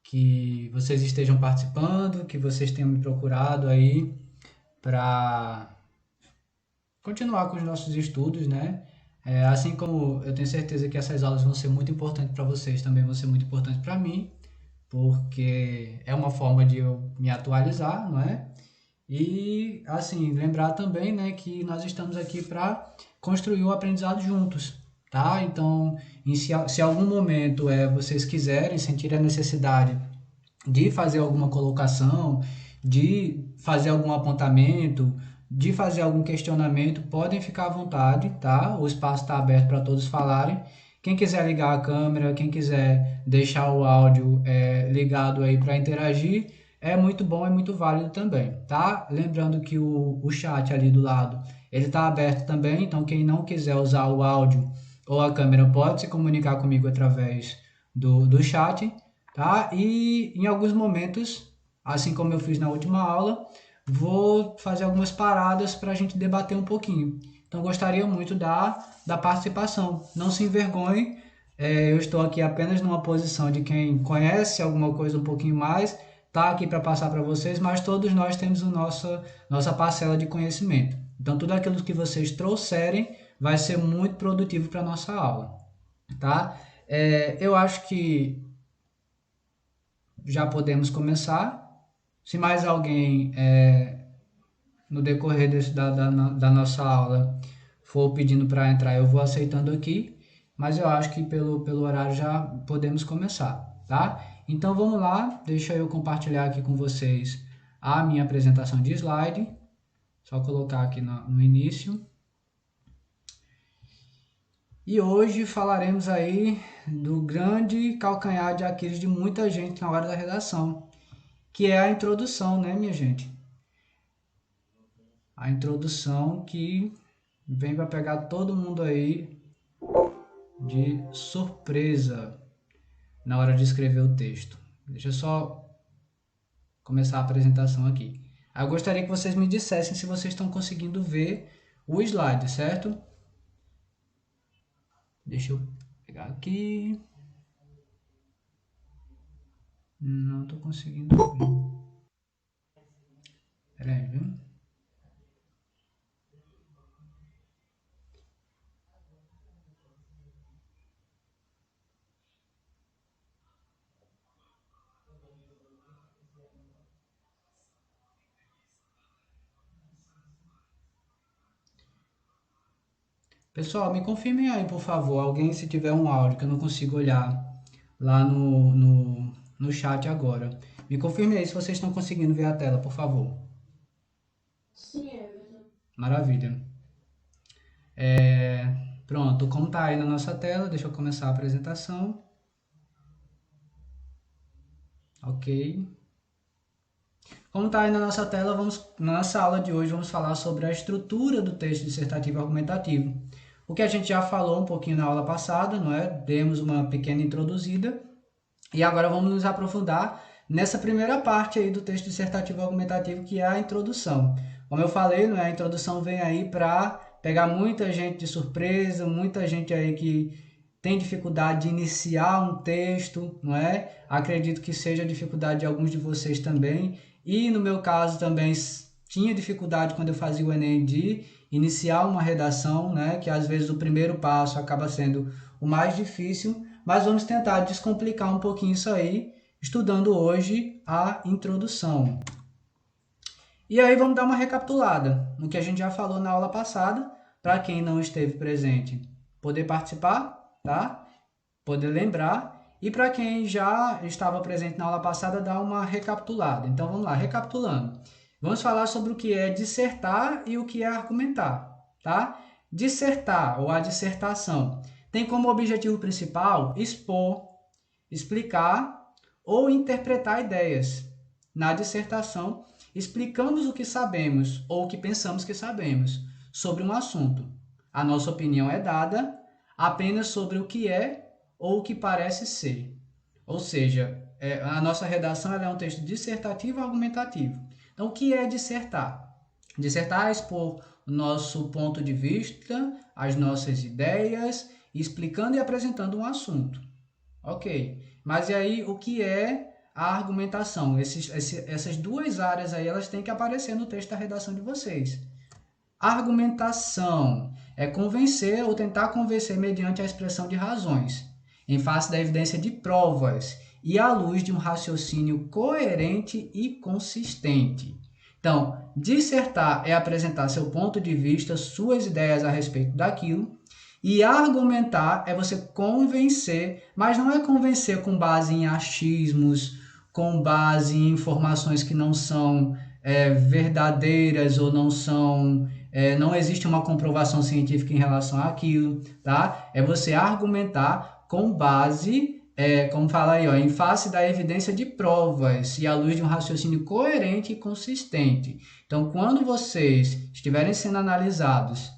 que vocês estejam participando, que vocês tenham me procurado aí para continuar com os nossos estudos, né? Assim como eu tenho certeza que essas aulas vão ser muito importantes para vocês, também vão ser muito importantes para mim, porque é uma forma de eu me atualizar, não é? E assim, lembrar também, né, que nós estamos aqui para construir o aprendizado juntos, tá? Então, se algum momento vocês quiserem sentir a necessidade de fazer alguma colocação, de fazer algum apontamento, de fazer algum questionamento, podem ficar à vontade, tá? O espaço está aberto para todos falarem. Quem quiser ligar a câmera, quem quiser deixar o áudio ligado aí para interagir, é muito bom, é muito válido também, tá? Lembrando que o chat ali do lado, ele está aberto também, então quem não quiser usar o áudio ou a câmera pode se comunicar comigo através do chat, tá? E em alguns momentos, assim como eu fiz na última aula, vou fazer algumas paradas para a gente debater um pouquinho. Então, gostaria muito da participação. Não se envergonhe, eu estou aqui apenas numa posição de quem conhece alguma coisa um pouquinho mais, tá aqui para passar para vocês, mas todos nós temos nossa parcela de conhecimento. Então, tudo aquilo que vocês trouxerem vai ser muito produtivo para a nossa aula, tá? Eu acho que já podemos começar. Se mais alguém, no decorrer da nossa aula, for pedindo para entrar, eu vou aceitando aqui. Mas eu acho que pelo horário já podemos começar, tá? Então vamos lá, deixa eu compartilhar aqui com vocês a minha apresentação de slide. Só colocar aqui no início. E hoje falaremos aí do grande calcanhar de Aquiles de muita gente na hora da redação, que é a introdução, né, minha gente? A introdução que vem para pegar todo mundo aí de surpresa na hora de escrever o texto. Deixa eu só começar a apresentação aqui. Eu gostaria que vocês me dissessem se vocês estão conseguindo ver o slide, certo? Deixa eu pegar aqui. Não estou conseguindo ver. Pera aí, viu? Pessoal, me confirmem aí, por favor. Alguém, se tiver um áudio que eu não consigo olhar lá no chat agora. Me confirme aí se vocês estão conseguindo ver a tela, por favor. Sim, Everton. Maravilha. Pronto, como está aí na nossa tela, deixa eu começar a apresentação. Ok. Como está aí na nossa tela, na nossa aula de hoje vamos falar sobre a estrutura do texto dissertativo argumentativo. O que a gente já falou um pouquinho na aula passada, não é? Demos uma pequena introduzida e agora vamos nos aprofundar nessa primeira parte aí do texto dissertativo argumentativo, que é a introdução. Como eu falei, não é? A introdução vem aí para pegar muita gente de surpresa, muita gente aí que tem dificuldade de iniciar um texto, não é? Acredito que seja a dificuldade de alguns de vocês também. E no meu caso também tinha dificuldade quando eu fazia o Enem de iniciar uma redação, né? Que às vezes o primeiro passo acaba sendo o mais difícil, mas vamos tentar descomplicar um pouquinho isso aí, estudando hoje a introdução. E aí vamos dar uma recapitulada no que a gente já falou na aula passada, para quem não esteve presente poder participar, tá? Poder lembrar. E para quem já estava presente na aula passada, dar uma recapitulada. Então vamos lá, recapitulando. Vamos falar sobre o que é dissertar e o que é argumentar, tá? Dissertar ou a dissertação tem como objetivo principal expor, explicar ou interpretar ideias. Na dissertação, explicamos o que sabemos ou o que pensamos que sabemos sobre um assunto. A nossa opinião é dada apenas sobre o que é ou o que parece ser. Ou seja, a nossa redação é um texto dissertativo argumentativo. Então, o que é dissertar? Dissertar é expor o nosso ponto de vista, as nossas ideias, explicando e apresentando um assunto. Ok, mas e aí o que é a argumentação. Essas duas áreas aí, elas têm que aparecer no texto da redação de vocês. Argumentação é convencer ou tentar convencer mediante a expressão de razões, em face da evidência de provas e à luz de um raciocínio coerente e consistente. Então, dissertar é apresentar seu ponto de vista, suas ideias a respeito daquilo, e argumentar é você convencer, mas não é convencer com base em achismos, com base em informações que não são verdadeiras ou não são... não existe uma comprovação científica em relação àquilo, tá? É você argumentar com base, como fala aí, ó, em face da evidência de provas e à luz de um raciocínio coerente e consistente. Então, quando vocês estiverem sendo analisados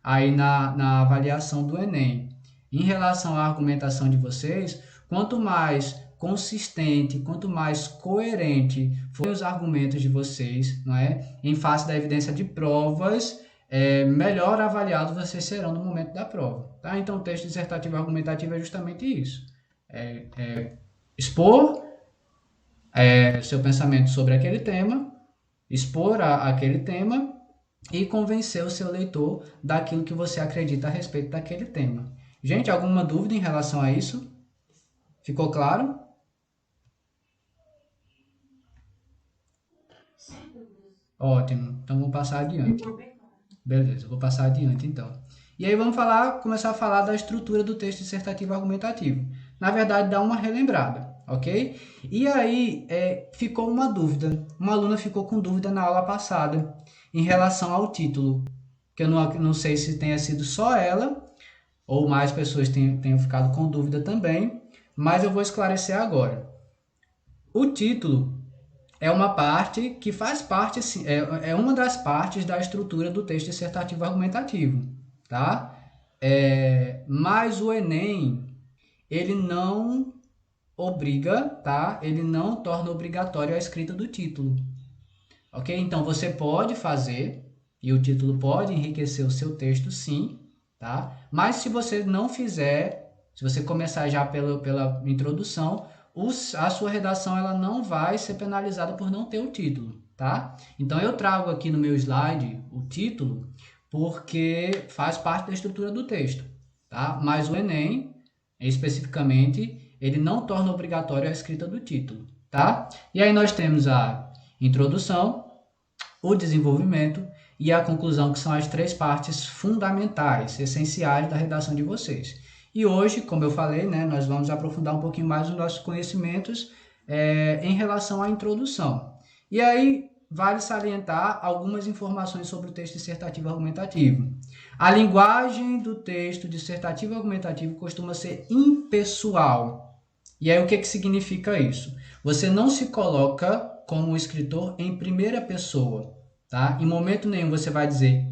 aí na avaliação do Enem, em relação à argumentação de vocês, quanto mais consistente, quanto mais coerente forem os argumentos de vocês, não é? Em face da evidência de provas, melhor avaliados vocês serão no momento da prova. Tá? Então, o texto dissertativo argumentativo é justamente isso. Expor seu pensamento sobre aquele tema, expor aquele tema e convencer o seu leitor daquilo que você acredita a respeito daquele tema. Gente, alguma dúvida em relação a isso? Ficou claro? Ótimo, então vamos passar adiante. Beleza, vou passar adiante então. E aí vamos começar a falar da estrutura do texto dissertativo argumentativo. Na verdade, dá uma relembrada, ok? E aí ficou uma dúvida. Uma aluna ficou com dúvida na aula passada em relação ao título, que eu não sei se tenha sido só ela ou mais pessoas tenham ficado com dúvida também, mas eu vou esclarecer agora. O título é uma parte que faz parte, é uma das partes da estrutura do texto dissertativo argumentativo, tá? Mas o Enem, ele não obriga, tá? Ele não torna obrigatório a escrita do título, ok? Então, você pode fazer, e o título pode enriquecer o seu texto, sim, tá? Mas se você não fizer, se você começar já pela introdução, a sua redação ela não vai ser penalizada por não ter o título, tá? Então, eu trago aqui no meu slide o título porque faz parte da estrutura do texto, tá? Mas o Enem, especificamente, ele não torna obrigatório a escrita do título, tá? E aí nós temos a introdução, o desenvolvimento e a conclusão, que são as três partes fundamentais, essenciais da redação de vocês. E hoje, como eu falei, né, nós vamos aprofundar um pouquinho mais os nossos conhecimentos em relação à introdução. E aí, vale salientar algumas informações sobre o texto dissertativo argumentativo. A linguagem do texto dissertativo argumentativo costuma ser impessoal. E aí, o que significa isso? Você não se coloca como escritor em primeira pessoa, tá? Em momento nenhum você vai dizer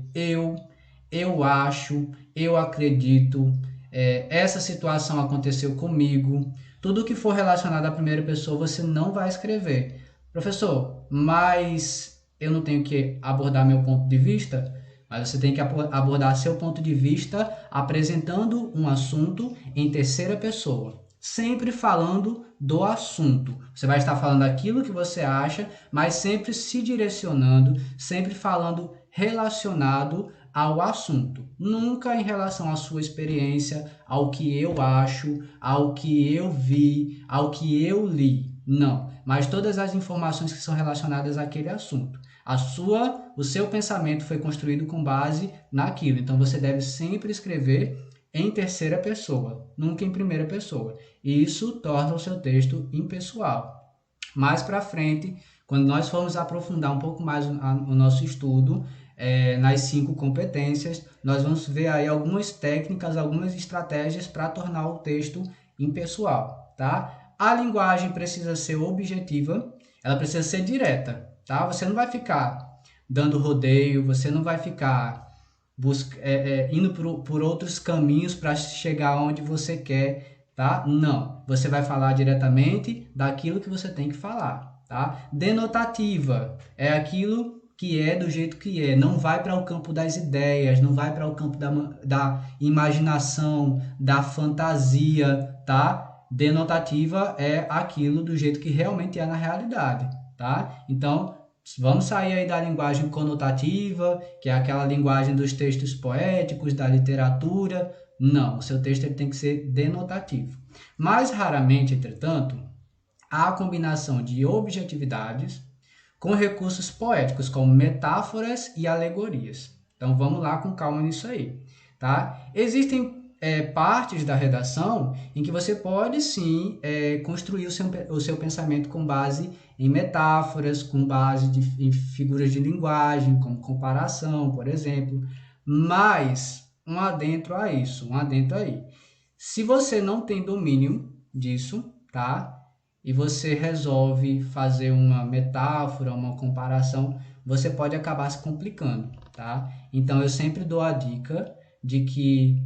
eu acho, eu acredito, essa situação aconteceu comigo. Tudo que for relacionado à primeira pessoa você não vai escrever. Professor, mas eu não tenho que abordar meu ponto de vista? Mas você tem que abordar seu ponto de vista apresentando um assunto em terceira pessoa. Sempre falando do assunto. Você vai estar falando aquilo que você acha, mas sempre se direcionando, sempre falando relacionado ao assunto. Nunca em relação à sua experiência, ao que eu acho, ao que eu vi, ao que eu li. Não, mas todas as informações que são relacionadas àquele assunto. O seu pensamento foi construído com base naquilo. Então você deve sempre escrever em terceira pessoa, nunca em primeira pessoa. E isso torna o seu texto impessoal. Mais para frente, quando nós formos aprofundar um pouco mais o nosso estudo, nas 5 competências, nós vamos ver aí algumas técnicas, algumas estratégias para tornar o texto impessoal, tá? A linguagem precisa ser objetiva, ela precisa ser direta, tá? Você não vai ficar dando rodeio, você não vai ficar indo por outros caminhos para chegar onde você quer, tá? Não, você vai falar diretamente daquilo que você tem que falar, tá? Denotativa é aquilo que é do jeito que é, não vai para o campo das ideias, não vai para o campo da imaginação, da fantasia, tá? denotativa é aquilo do jeito que realmente é na realidade, tá? Então, vamos sair aí da linguagem conotativa, que é aquela linguagem dos textos poéticos, da literatura. Não, o seu texto ele tem que ser denotativo. Mais raramente, entretanto, há a combinação de objetividades com recursos poéticos, como metáforas e alegorias. Então, vamos lá com calma nisso aí, tá? Existem partes da redação em que você pode sim construir o seu pensamento com base em metáforas, com base em figuras de linguagem, como comparação, por exemplo. Mas um adentro a isso, um adentro aí. Se você não tem domínio disso, tá? E você resolve fazer uma metáfora, uma comparação, você pode acabar se complicando, tá? Então eu sempre dou a dica de que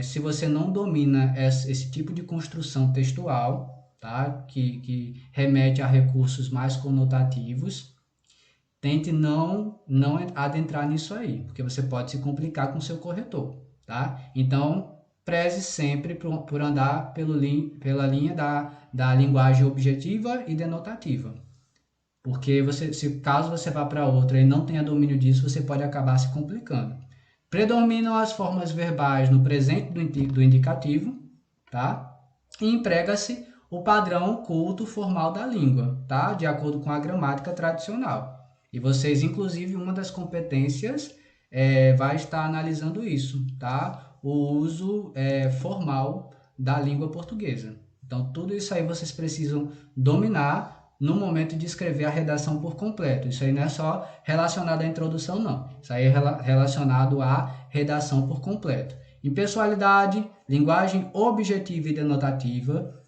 se você não domina esse tipo de construção textual, tá? Que remete a recursos mais conotativos, tente não adentrar nisso aí, porque você pode se complicar com o seu corretor, tá? Então, preze sempre por andar pela linha da linguagem objetiva e denotativa. Porque caso você vá para outra e não tenha domínio disso, você pode acabar se complicando. Predominam as formas verbais no presente do indicativo, tá? E emprega-se o padrão culto formal da língua, tá? De acordo com a gramática tradicional. E vocês, inclusive, uma das competências vai estar analisando isso, tá? O uso formal da língua portuguesa. Então, tudo isso aí vocês precisam dominar no momento de escrever a redação por completo. Isso aí não é só relacionado à introdução, não. Isso aí é relacionado à redação por completo. Impessoalidade, linguagem objetiva e denotativa,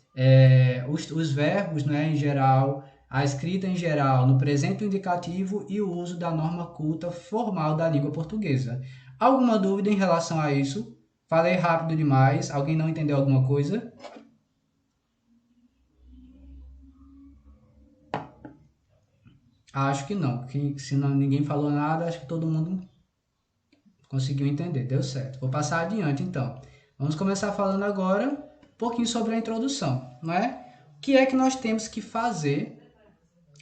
os verbos, né, em geral, a escrita em geral, no presente indicativo e o uso da norma culta formal da língua portuguesa. Alguma dúvida em relação a isso? Falei rápido demais. Alguém não entendeu alguma coisa? Acho que não, que se não, ninguém falou nada, acho que todo mundo conseguiu entender, deu certo. Vou passar adiante então. Vamos começar falando agora um pouquinho sobre a introdução, não é? O que é que nós temos que fazer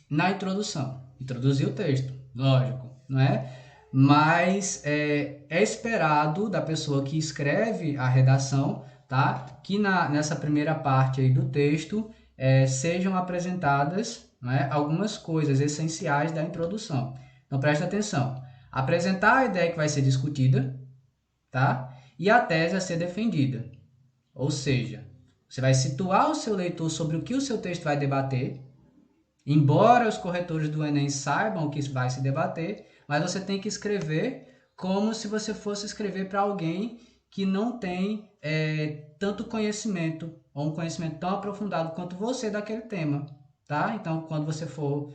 na introdução? Introduzir o texto, lógico, não é? Mas é esperado da pessoa que escreve a redação, tá? Que nessa primeira parte aí do texto sejam apresentadas, não é, algumas coisas essenciais da introdução. Então preste atenção. Apresentar a ideia que vai ser discutida, tá? E a tese a ser defendida. Ou seja, você vai situar o seu leitor sobre o que o seu texto vai debater. Embora os corretores do Enem saibam o que vai se debater, mas você tem que escrever como se você fosse escrever para alguém que não tem tanto conhecimento, ou um conhecimento tão aprofundado quanto você daquele tema. Tá? Então, quando você for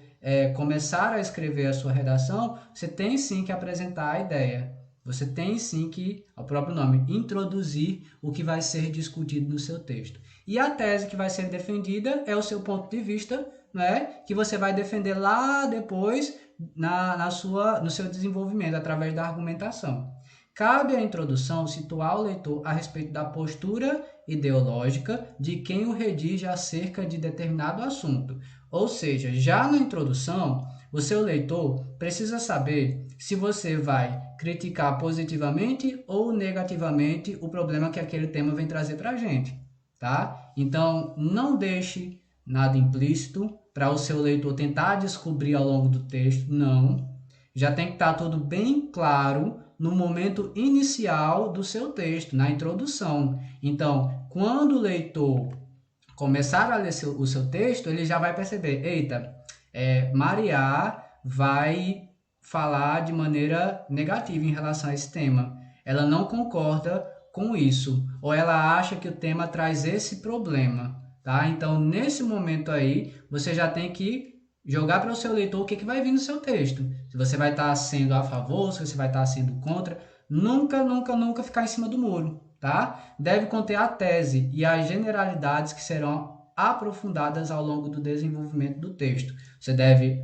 começar a escrever a sua redação, você tem sim que apresentar a ideia. Você tem sim que, ao próprio nome, introduzir o que vai ser discutido no seu texto. E a tese que vai ser defendida é o seu ponto de vista, né? Que você vai defender lá depois no seu desenvolvimento, através da argumentação. Cabe à introdução situar o leitor a respeito da postura ideológica de quem o redige acerca de determinado assunto. Ou seja, já na introdução, o seu leitor precisa saber se você vai criticar positivamente ou negativamente o problema que aquele tema vem trazer para a gente, tá? Então, não deixe nada implícito para o seu leitor tentar descobrir ao longo do texto, não. Já tem que estar tudo bem claro no momento inicial do seu texto, na introdução. Então, quando o leitor começar a ler o seu texto, ele já vai perceber, eita, Maria vai falar de maneira negativa em relação a esse tema. Ela não concorda com isso, ou ela acha que o tema traz esse problema, tá? Então, nesse momento aí, você já tem que jogar para o seu leitor o que vai vir no seu texto. Se você vai estar sendo a favor, se você vai estar sendo contra. Nunca ficar em cima do muro, tá? Deve conter a tese e as generalidades que serão aprofundadas ao longo do desenvolvimento do texto. Você deve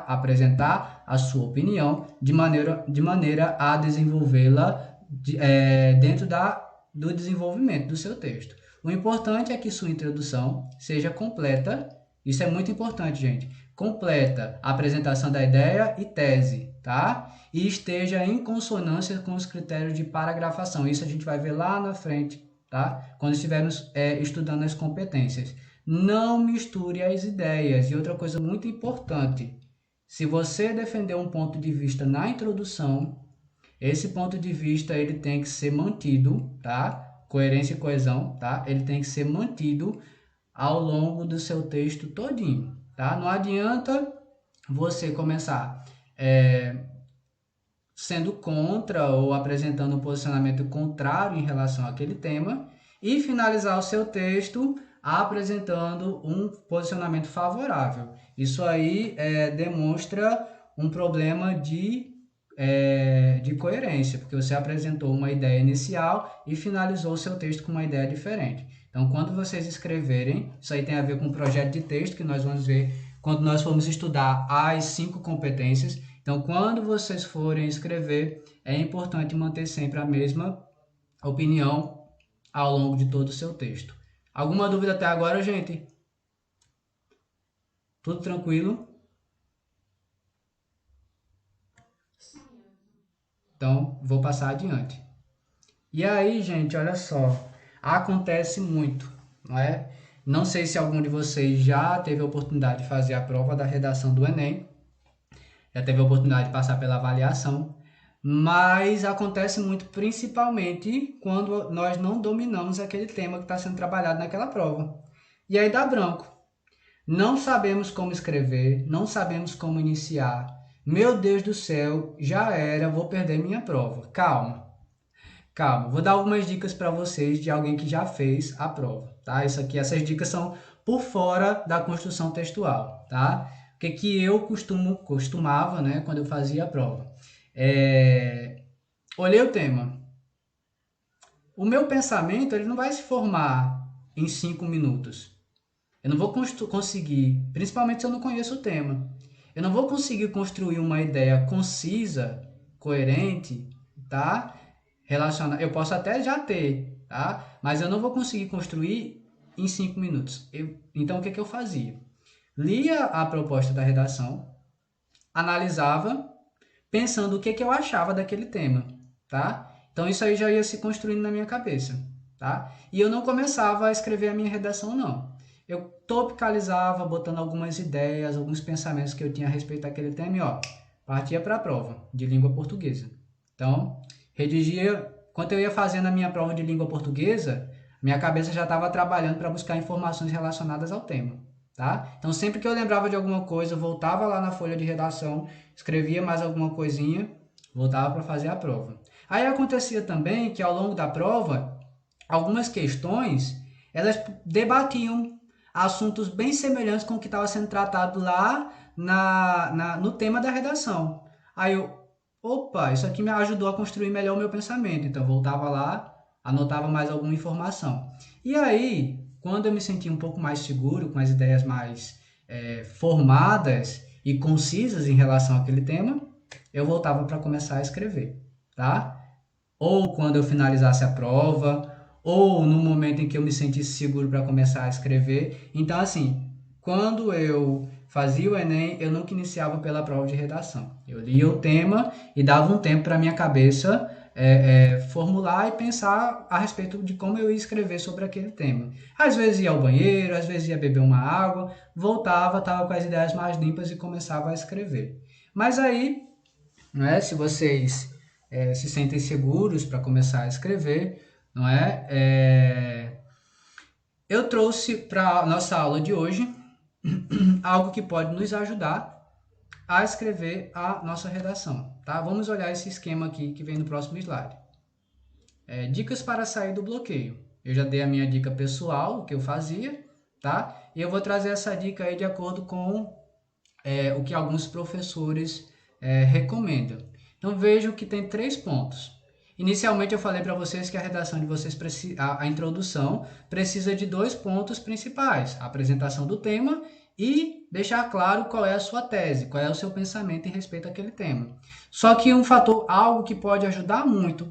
apresentar a sua opinião de maneira a desenvolvê-la dentro do desenvolvimento do seu texto. O importante é que sua introdução seja completa. Isso é muito importante, gente. Completa a apresentação da ideia e tese, tá? E esteja em consonância com os critérios de paragrafação. Isso a gente vai ver lá na frente, tá? Quando estivermos estudando as competências. Não misture as ideias. E outra coisa muito importante, se você defender um ponto de vista na introdução, esse ponto de vista ele tem que ser mantido, tá? Coerência e coesão, tá? Ele tem que ser mantido ao longo do seu texto todinho, tá? Não adianta você começar sendo contra ou apresentando um posicionamento contrário em relação àquele tema e finalizar o seu texto apresentando um posicionamento favorável. Isso aí demonstra um problema de coerência, porque você apresentou uma ideia inicial e finalizou o seu texto com uma ideia diferente. Então, quando vocês escreverem, isso aí tem a ver com o projeto de texto que nós vamos ver quando nós formos estudar as 5 competências. Então, quando vocês forem escrever, é importante manter sempre a mesma opinião ao longo de todo o seu texto. Alguma dúvida até agora, gente? Tudo tranquilo? Então, vou passar adiante. E aí, gente, olha só, acontece muito, não é? Não sei se algum de vocês já teve a oportunidade de fazer a prova da redação do Enem, já teve a oportunidade de passar pela avaliação, mas acontece muito principalmente quando nós não dominamos aquele tema que está sendo trabalhado naquela prova. E aí dá branco. Não sabemos como escrever, não sabemos como iniciar. Meu Deus do céu, já era, vou perder minha prova. Calma. Calma, vou dar algumas dicas para vocês de alguém que já fez a prova, tá? Essas dicas são por fora da construção textual, tá? O que eu costumava, né, quando eu fazia a prova? Olhei o tema. O meu pensamento, ele não vai se formar em 5 minutos. Eu não vou conseguir, principalmente se eu não conheço o tema, eu não vou conseguir construir uma ideia concisa, coerente, tá? Eu posso até já ter, tá? Mas eu não vou conseguir construir em 5 minutos. Então, o que eu fazia? Lia a proposta da redação, analisava, pensando o que eu achava daquele tema, tá? Então, isso aí já ia se construindo na minha cabeça, tá? E eu não começava a escrever a minha redação, não. Eu topicalizava, botando algumas ideias, alguns pensamentos que eu tinha a respeito daquele tema e, partia para a prova de língua portuguesa. Então, redigia, quando eu ia fazendo a minha prova de língua portuguesa, minha cabeça já estava trabalhando para buscar informações relacionadas ao tema, tá? Então, sempre que eu lembrava de alguma coisa, eu voltava lá na folha de redação, escrevia mais alguma coisinha, voltava para fazer a prova. Aí acontecia também que ao longo da prova, algumas questões, elas debatiam assuntos bem semelhantes com o que estava sendo tratado lá no tema da redação. Aí opa, isso aqui me ajudou a construir melhor o meu pensamento. Então, eu voltava lá, anotava mais alguma informação. E aí, quando eu me sentia um pouco mais seguro, com as ideias mais formadas e concisas em relação àquele tema, eu voltava para começar a escrever, tá? Ou quando eu finalizasse a prova, ou no momento em que eu me sentisse seguro para começar a escrever. Então, assim, quando eu fazia o Enem, eu nunca iniciava pela prova de redação. Eu lia o tema e dava um tempo para minha cabeça formular e pensar a respeito de como eu ia escrever sobre aquele tema. Às vezes ia ao banheiro, às vezes ia beber uma água, voltava, estava com as ideias mais limpas e começava a escrever. Mas aí, né, se vocês se sentem seguros para começar a escrever, não é? Eu trouxe para a nossa aula de hoje algo que pode nos ajudar a escrever a nossa redação, tá? Vamos olhar esse esquema aqui que vem no próximo slide. Dicas para sair do bloqueio. Eu já dei a minha dica pessoal, o que eu fazia, tá? E eu vou trazer essa dica aí de acordo com o que alguns professores recomendam. Então vejam que tem 3 pontos. Inicialmente eu falei para vocês que a redação de vocês, a introdução, precisa de 2 pontos principais. A apresentação do tema e deixar claro qual é a sua tese, qual é o seu pensamento em respeito àquele tema. Só que algo que pode ajudar muito,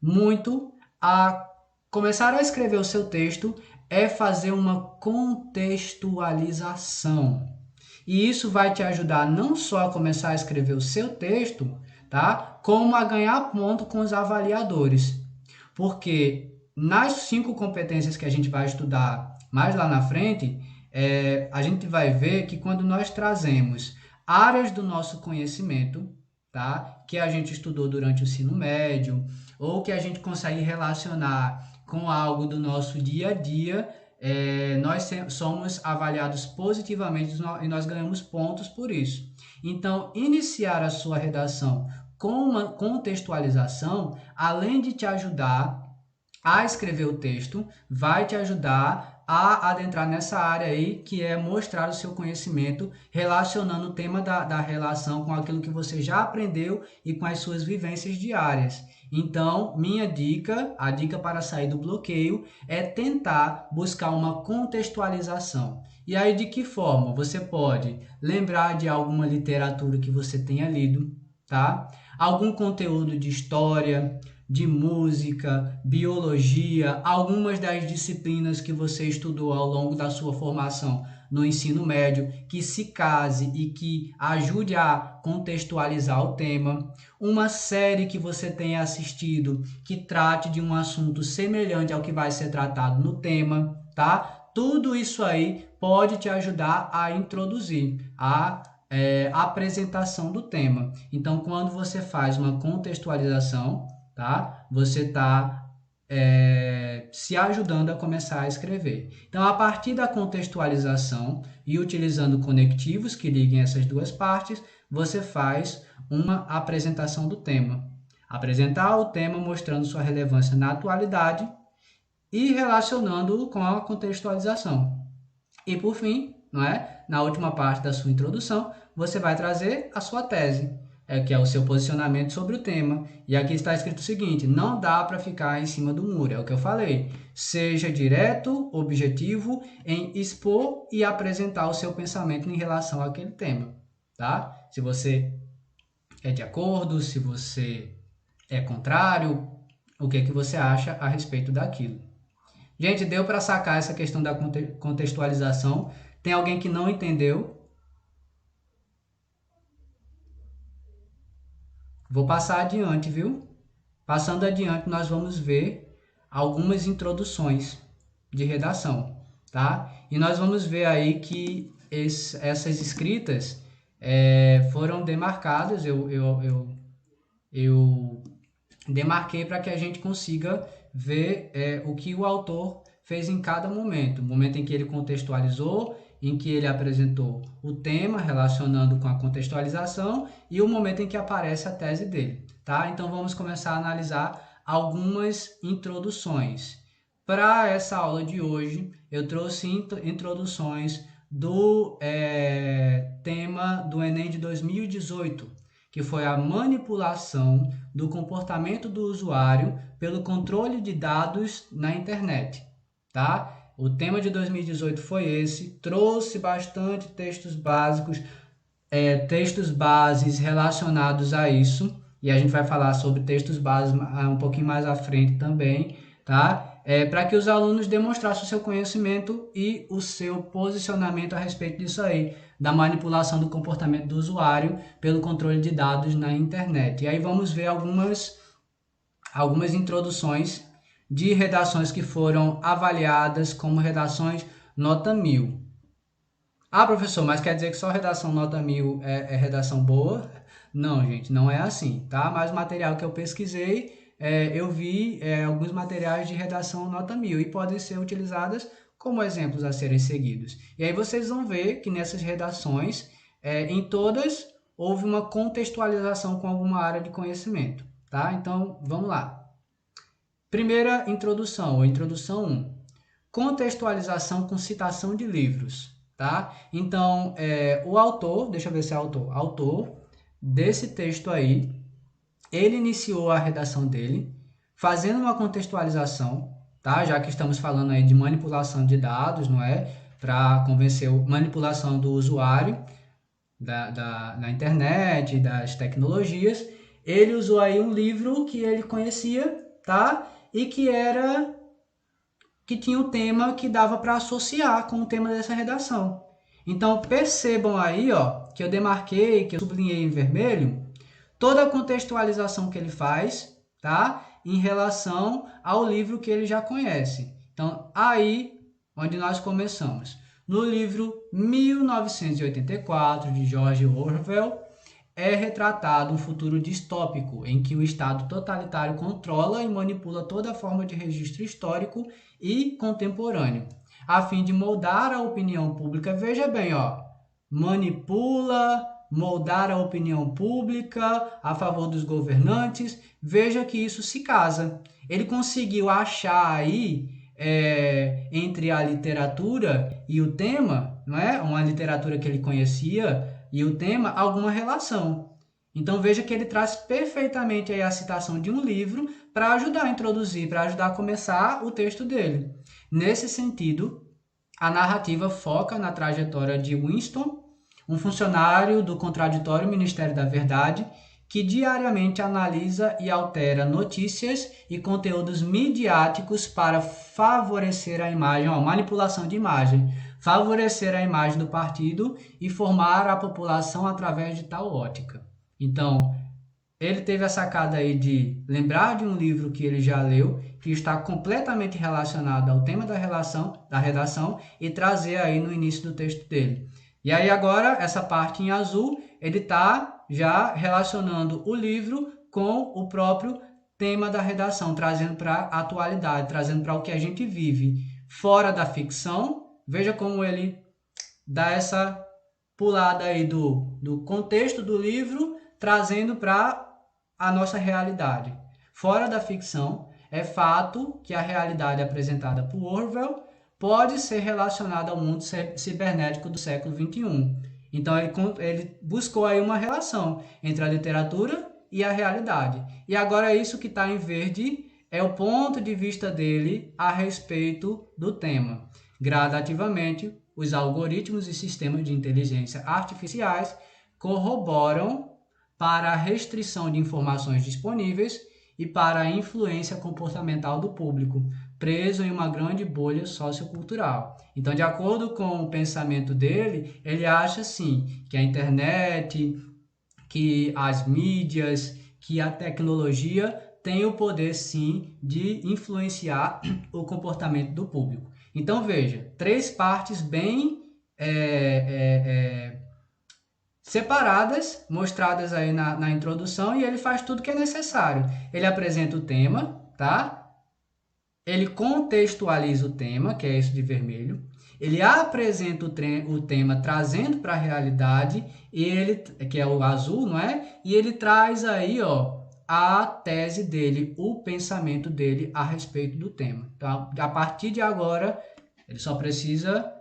muito a começar a escrever o seu texto é fazer uma contextualização. E isso vai te ajudar não só a começar a escrever o seu texto, tá? Como a ganhar ponto com os avaliadores. Porque nas 5 competências que a gente vai estudar mais lá na frente, a gente vai ver que quando nós trazemos áreas do nosso conhecimento, tá? Que a gente estudou durante o ensino médio, ou que a gente consegue relacionar com algo do nosso dia a dia, nós somos avaliados positivamente e nós ganhamos pontos por isso. Então, iniciar a sua redação com uma contextualização, além de te ajudar a escrever o texto, vai te ajudar a adentrar nessa área aí, que é mostrar o seu conhecimento, relacionando o tema da relação com aquilo que você já aprendeu e com as suas vivências diárias. Então, minha dica, a dica para sair do bloqueio, é tentar buscar uma contextualização. E aí, de que forma? Você pode lembrar de alguma literatura que você tenha lido, tá? Algum conteúdo de história, de música, biologia, algumas das disciplinas que você estudou ao longo da sua formação no ensino médio, que se case e que ajude a contextualizar o tema, uma série que você tenha assistido que trate de um assunto semelhante ao que vai ser tratado no tema, tá? Tudo isso aí pode te ajudar a introduzir a apresentação do tema. Então, quando você faz uma contextualização, tá? Você está se ajudando a começar a escrever. Então, a partir da contextualização e utilizando conectivos que liguem essas duas partes, você faz uma apresentação do tema. Apresentar o tema mostrando sua relevância na atualidade e relacionando-o com a contextualização. E por fim, não é? Na última parte da sua introdução, você vai trazer a sua tese, que é o seu posicionamento sobre o tema. E aqui está escrito o seguinte: não dá para ficar em cima do muro, é o que eu falei. Seja direto, objetivo em expor e apresentar o seu pensamento em relação àquele tema, tá? Se você é de acordo, se você é contrário, o que você acha a respeito daquilo. Gente, deu para sacar essa questão da contextualização? Tem alguém que não entendeu? Vou passar adiante, viu? Passando adiante, nós vamos ver algumas introduções de redação, tá? E nós vamos ver aí que essas escritas foram demarcadas, eu demarquei para que a gente consiga ver o que o autor fez em cada momento. O momento em que ele contextualizou, em que ele apresentou o tema, relacionando com a contextualização, e o momento em que aparece a tese dele, tá? Então vamos começar a analisar algumas introduções. Para essa aula de hoje, eu trouxe introduções do tema do Enem de 2018, que foi a manipulação do comportamento do usuário pelo controle de dados na internet, tá? O tema de 2018 foi esse, trouxe bastante textos básicos, textos bases relacionados a isso, e a gente vai falar sobre textos bases um pouquinho mais à frente também, tá? Para que os alunos demonstrassem o seu conhecimento e o seu posicionamento a respeito disso aí, da manipulação do comportamento do usuário pelo controle de dados na internet. E aí vamos ver algumas introduções de redações que foram avaliadas como redações nota 1000. Ah, professor, mas quer dizer que só redação nota 1000 é redação boa? Não, gente, não é assim, tá? Mas o material que eu pesquisei, eu vi alguns materiais de redação nota 1000 e podem ser utilizadas como exemplos a serem seguidos. E aí vocês vão ver que nessas redações, em todas, houve uma contextualização com alguma área de conhecimento, tá? Então, vamos lá. Primeira introdução, ou introdução 1. Contextualização com citação de livros, tá? Então, o autor, deixa eu ver se é autor desse texto aí, ele iniciou a redação dele fazendo uma contextualização, tá? Já que estamos falando aí de manipulação de dados, não é? Para convencer manipulação do usuário da internet, das tecnologias, ele usou aí um livro que ele conhecia, tá? E que era que tinha um tema que dava para associar com o tema dessa redação. Então, percebam aí, ó, que eu demarquei, que eu sublinhei em vermelho, toda a contextualização que ele faz, tá? Em relação ao livro que ele já conhece. Então, aí onde nós começamos. No livro 1984, de George Orwell, é retratado um futuro distópico em que o Estado totalitário controla e manipula toda forma de registro histórico e contemporâneo, a fim de moldar a opinião pública. Veja bem, ó, manipula, moldar a opinião pública a favor dos governantes. Veja que isso se casa. Ele conseguiu achar aí entre a literatura e o tema, não é? Uma literatura que ele conhecia e o tema, alguma relação. Então veja que ele traz perfeitamente aí a citação de um livro para ajudar a introduzir, para ajudar a começar o texto dele. Nesse sentido, a narrativa foca na trajetória de Winston, um funcionário do contraditório Ministério da Verdade, que diariamente analisa e altera notícias e conteúdos midiáticos para favorecer a imagem, manipulação de imagem, favorecer a imagem do partido e formar a população através de tal ótica. Então, ele teve a sacada aí de lembrar de um livro que ele já leu, que está completamente relacionado ao tema da redação e trazer aí no início do texto dele. E aí agora, essa parte em azul, ele está já relacionando o livro com o próprio tema da redação, trazendo para a atualidade, trazendo para o que a gente vive fora da ficção. Veja como ele dá essa pulada aí do contexto do livro, trazendo para a nossa realidade. Fora da ficção, é fato que a realidade apresentada por Orwell pode ser relacionada ao mundo cibernético do século XXI. Então ele buscou aí uma relação entre a literatura e a realidade. E agora isso que está em verde é o ponto de vista dele a respeito do tema. Gradativamente, os algoritmos e sistemas de inteligência artificiais corroboram para a restrição de informações disponíveis e para a influência comportamental do público, preso em uma grande bolha sociocultural. Então, de acordo com o pensamento dele, ele acha, sim, que a internet, que as mídias, que a tecnologia tem o poder, sim, de influenciar o comportamento do público. Então, veja, 3 partes bem separadas, mostradas aí na introdução, e ele faz tudo que é necessário. Ele apresenta o tema, tá? Ele contextualiza o tema, que é esse de vermelho. Ele apresenta o tema trazendo para a realidade, que é o azul, não é? E ele traz aí, ó, a tese dele, o pensamento dele a respeito do tema. Então, a partir de agora, ele só precisa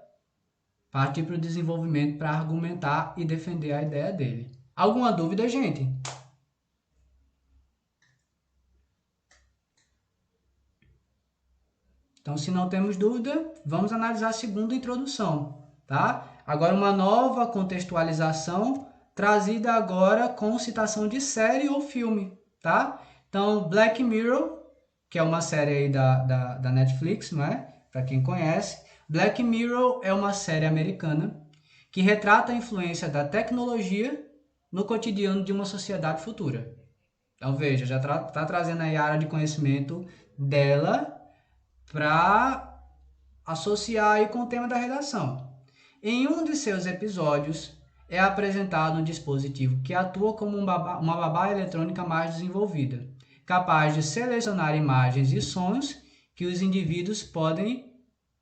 partir para o desenvolvimento para argumentar e defender a ideia dele. Alguma dúvida, gente? Então, se não temos dúvida, vamos analisar a segunda introdução, tá? Agora, uma nova contextualização trazida agora com citação de série ou filme, tá? Então, Black Mirror, que é uma série aí da Netflix, não é? Para quem conhece. Black Mirror é uma série americana que retrata a influência da tecnologia no cotidiano de uma sociedade futura. Então, veja, já está trazendo aí a área de conhecimento dela para associar aí com o tema da redação. Em um de seus episódios, é apresentado um dispositivo que atua como uma babá eletrônica mais desenvolvida, capaz de selecionar imagens e sons que os indivíduos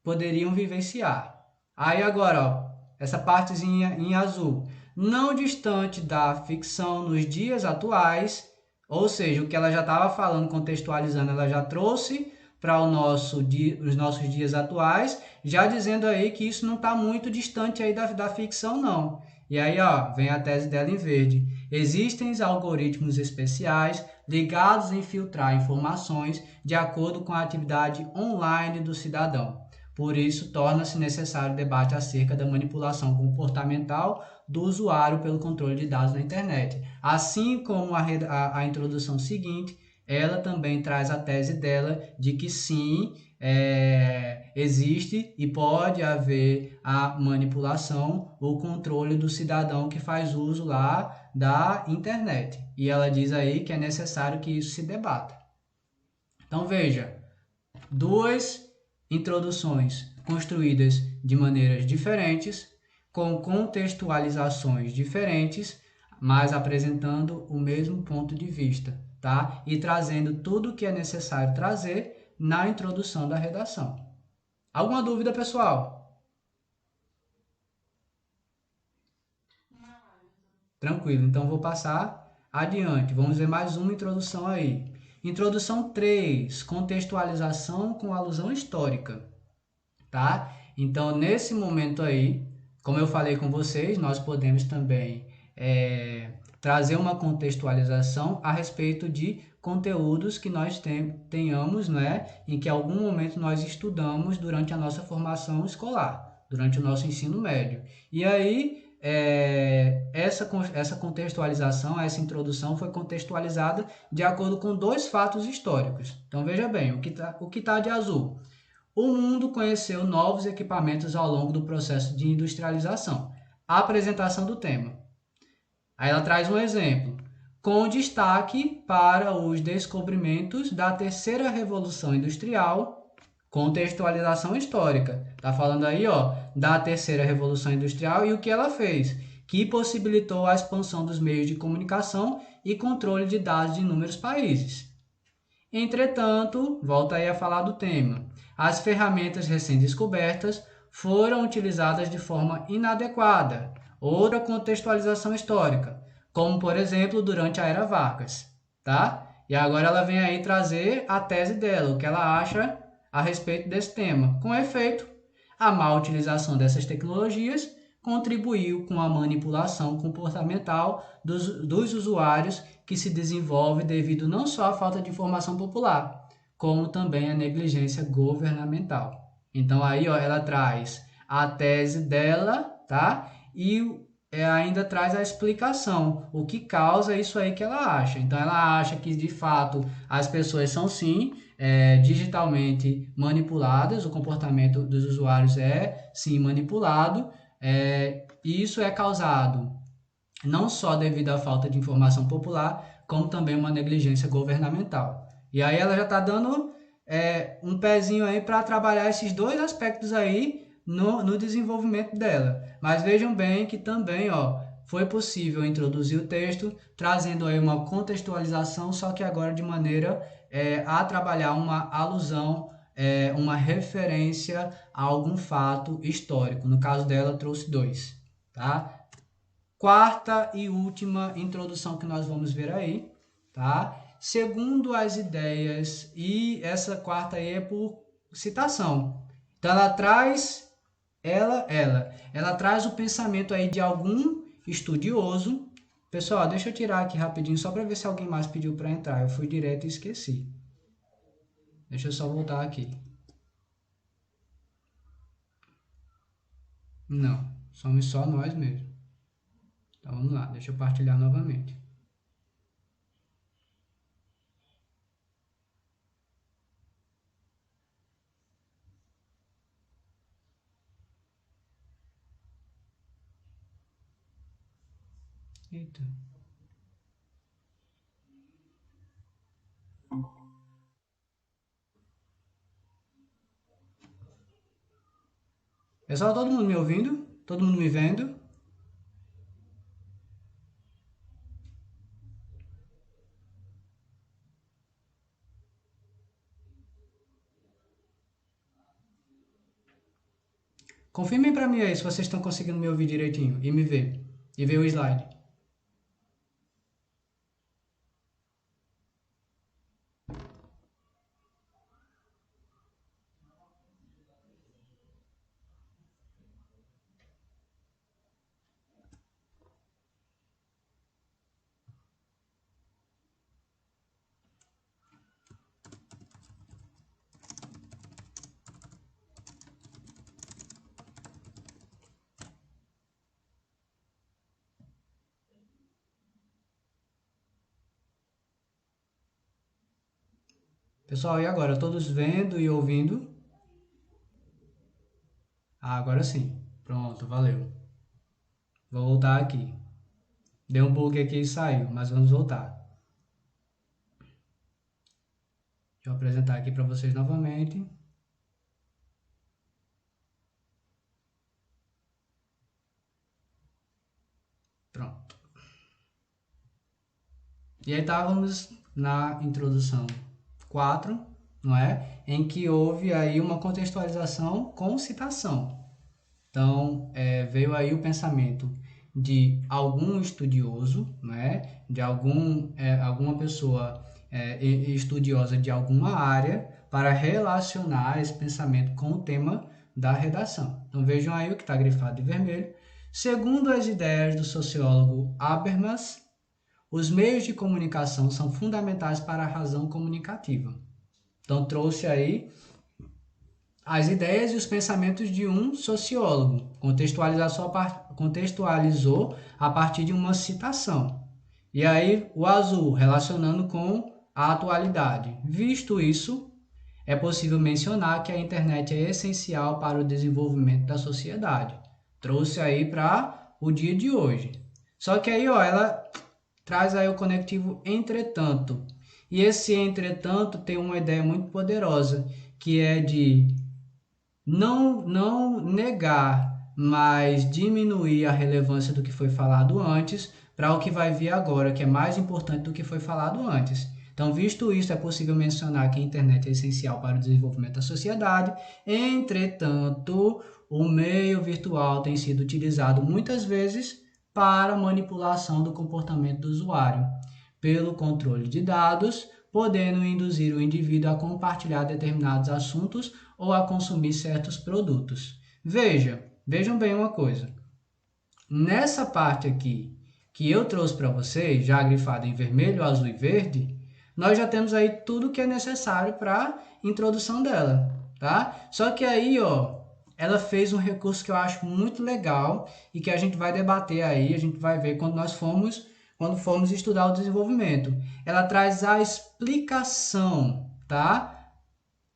poderiam vivenciar. Aí agora, ó, essa partezinha em azul, não distante da ficção nos dias atuais, ou seja, o que ela já estava falando, contextualizando, ela já trouxe para os nossos dias atuais, já dizendo aí que isso não está muito distante aí da ficção, não. E aí, ó, vem a tese dela em verde. Existem algoritmos especiais ligados em filtrar informações de acordo com a atividade online do cidadão. Por isso, torna-se necessário o debate acerca da manipulação comportamental do usuário pelo controle de dados na internet. Assim como a introdução seguinte, ela também traz a tese dela de que sim, existe e pode haver a manipulação ou controle do cidadão que faz uso lá da internet. E ela diz aí que é necessário que isso se debata. Então veja, duas introduções construídas de maneiras diferentes, com contextualizações diferentes, mas apresentando o mesmo ponto de vista, tá? E trazendo tudo o que é necessário trazer na introdução da redação. Alguma dúvida, pessoal? Tranquilo, então vou passar adiante. Vamos ver mais uma introdução aí. Introdução 3, contextualização com alusão histórica, tá? Então, nesse momento aí, como eu falei com vocês, nós podemos também trazer uma contextualização a respeito de conteúdos que nós tenhamos, né, em que algum momento nós estudamos durante a nossa formação escolar, durante o nosso ensino médio. E aí, essa contextualização, essa introdução foi contextualizada de acordo com dois fatos históricos. Então, veja bem, o que tá de azul. O mundo conheceu novos equipamentos ao longo do processo de industrialização. A apresentação do tema. Aí ela traz um exemplo, com destaque para os descobrimentos da terceira revolução industrial, contextualização histórica. Tá falando aí, ó, da terceira revolução industrial e o que ela fez, que possibilitou a expansão dos meios de comunicação e controle de dados de inúmeros países. Entretanto, volta aí a falar do tema. As ferramentas recém-descobertas foram utilizadas de forma inadequada. Outra contextualização histórica, como por exemplo durante a Era Vargas, tá? E agora ela vem aí trazer a tese dela, o que ela acha a respeito desse tema. Com efeito, a má utilização dessas tecnologias contribuiu com a manipulação comportamental dos usuários que se desenvolve devido não só à falta de informação popular, como também à negligência governamental. Então aí, ó, ela traz a tese dela, tá? E ainda traz a explicação, o que causa isso aí que ela acha. Então ela acha que de fato as pessoas são sim digitalmente manipuladas, o comportamento dos usuários é sim manipulado, e isso é causado não só devido à falta de informação popular, como também uma negligência governamental. E aí ela já está dando um pezinho aí para trabalhar esses dois aspectos aí no desenvolvimento dela. Mas vejam bem que também, ó, foi possível introduzir o texto, trazendo aí uma contextualização, só que agora de maneira a trabalhar uma alusão, uma referência a algum fato histórico. No caso dela, trouxe dois, tá? Quarta e última introdução que nós vamos ver aí, tá? Segundo as ideias, e essa quarta aí é por citação. Então ela traz o pensamento aí de algum estudioso. Pessoal, deixa eu tirar aqui rapidinho só para ver se alguém mais pediu para entrar. Eu fui direto e esqueci. Deixa eu só voltar aqui. Não, somos só nós mesmo. Então vamos lá, deixa eu partilhar novamente. Eita. Pessoal, todo mundo me ouvindo? Todo mundo me vendo? Confirmem para mim aí se vocês estão conseguindo me ouvir direitinho e me ver. E ver o slide. Pessoal, e agora? Todos vendo e ouvindo? Ah, agora sim. Pronto, valeu. Vou voltar aqui. Deu um bug aqui e saiu, mas vamos voltar. Deixa eu apresentar aqui para vocês novamente. Pronto. E aí estávamos na introdução 4, não é? Em que houve aí uma contextualização com citação. Então, veio aí o pensamento de algum estudioso, né? De alguma pessoa estudiosa de alguma área para relacionar esse pensamento com o tema da redação. Então, vejam aí o que está grifado em vermelho. Segundo as ideias do sociólogo Habermas, os meios de comunicação são fundamentais para a razão comunicativa. Então, trouxe aí as ideias e os pensamentos de um sociólogo, contextualizou a partir de uma citação. E aí o azul relacionando com a atualidade. Visto isso, é possível mencionar que a internet é essencial para o desenvolvimento da sociedade. Trouxe aí para o dia de hoje. Só que aí, ó, ela traz aí o conectivo entretanto. E esse entretanto tem uma ideia muito poderosa, que é de não negar, mas diminuir a relevância do que foi falado antes para o que vai vir agora, que é mais importante do que foi falado antes. Então, visto isso, é possível mencionar que a internet é essencial para o desenvolvimento da sociedade. Entretanto, o meio virtual tem sido utilizado muitas vezes para manipulação do comportamento do usuário, pelo controle de dados, podendo induzir o indivíduo a compartilhar determinados assuntos ou a consumir certos produtos. Vejam bem uma coisa. Nessa parte aqui que eu trouxe para vocês, já grifada em vermelho, azul e verde, nós já temos aí tudo que é necessário para a introdução dela, tá? Só que aí, ó, ela fez um recurso que eu acho muito legal e que a gente vai debater aí, a gente vai ver quando formos estudar o desenvolvimento. Ela traz a explicação, tá?